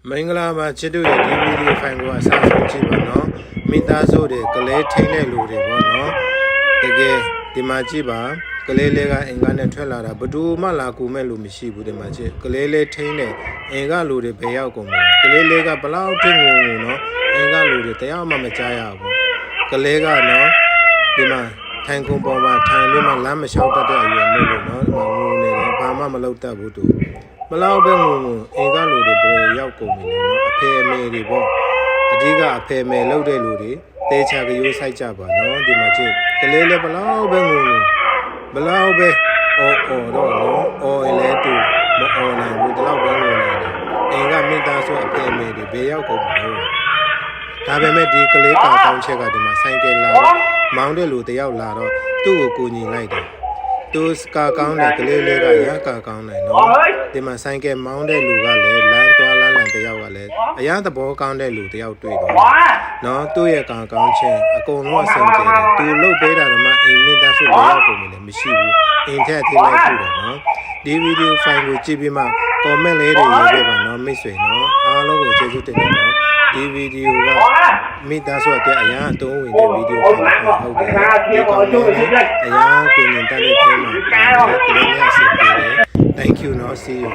မင်္ဂလာပါချစ်တို့ရဲ့ဒီဗီဒီယိုဖိုင်ကိုအစားဆုံးကြည့်ပါနော်မိသားစုတွေကလေးထိန်းတဲ့လူတွေပေါ့နော်တကယ်ဒီမှာကြည့်ပါကလေးလေးကအင်္ဂါနဲ့ထွက်လာတာဘယ်သူမှလာကူမဲ့လူမရှိဘူးဒီမှာကြည့်ကလေးလေးထိန်းတဲ့အင်္ဂါလူတွေဘယ်ရောက်ကုန်မလဲကလေးလေးကဘလောက်ထိငုံငုံနော်အင်္ဂါလူတွေတရားမှမကြားရဘူးကလေးကနော်ဒီမှာထိုင်ကုန်ပေါ်မှာထိုင်ပြီးမှလမ်းမလျှောက်တတ်တဲ့အရွယ်မျိုးလို့နော်ဒီမှာငုံနေတယ်ဘာမှမလုပ်တတ်ဘူးသူမလောက်ပဲငုံငုံအင်္ဂါလူတွေဘယ်ရောက်ကုန်ပြီလဲနော်အဖေအမေတွေပေါ့အဓိကအဖေအမေလုပ်တဲ့လူတွေတေချာကရိုးဆိုင်ကြပါနော်ဒီမှာကြည့်ကလေးလေးဘလောက်ပဲငုံငုံဘလောက်ပဲအော်တော့နော်အော်လဲတူမအော်နိုင်ဘူးဒီလောက်ပဲငုံနေတယ်အင်္ဂါမိသားစုအဖေအမေတွေဘယ်ရောက်ကုန်ပြီလဲဒါပေမဲ့ဒီကလေးကာတောင်းချက်ကဒီမှာဆိုင်ကယ်လာမောင်းတဲ့လူတယောက်လာတော့သူ့ကိုကိုညီလိုက်တယ်သူစကာကောင်းတယ်ကလေးလေးကရကာကောင်းတယ်နော်ဒီမှာဆိုင်ကယ်မောင်းတဲ့လူကလည်းလမ်းသွားလမ်းတယောက်ကလည်းအရာသဘောကောင်းတဲ့လူတယောက်တွေ့တော့နော်သူ့ရဲ့ကာကောင်းခြင်းအကုန်လုံးအဆင်ပြေတယ်သူလှုပ်ပေးတာတော့မှအိမ်မိသားစုဘယ်ရောက်ကုန်ပြီလဲမရှိဘူးအိမ်ထက်ထိလိုက်ပြတယ်နော်ဒီဗီဒီယိုဖိုင်ကိုကြည့်ပြီးမှ comment လေးတွေရေးပေးပါနော်မိတ်ဆွေနော်အားလုံးကိုကျေးဇူးတင်တယ်နော်ဒီဗီဒီယိုကမိသားစုအတွက်အရာအသုံးဝင်တဲ့ဗီဒီယိုဖိုင်ဟုတ်တယ်ဒီကောင်လေးအရာကိုမြင်တတ်တဲ့ထဲမှာကလေးလေးအဆင်ပြေတယ် Thank you နော် see you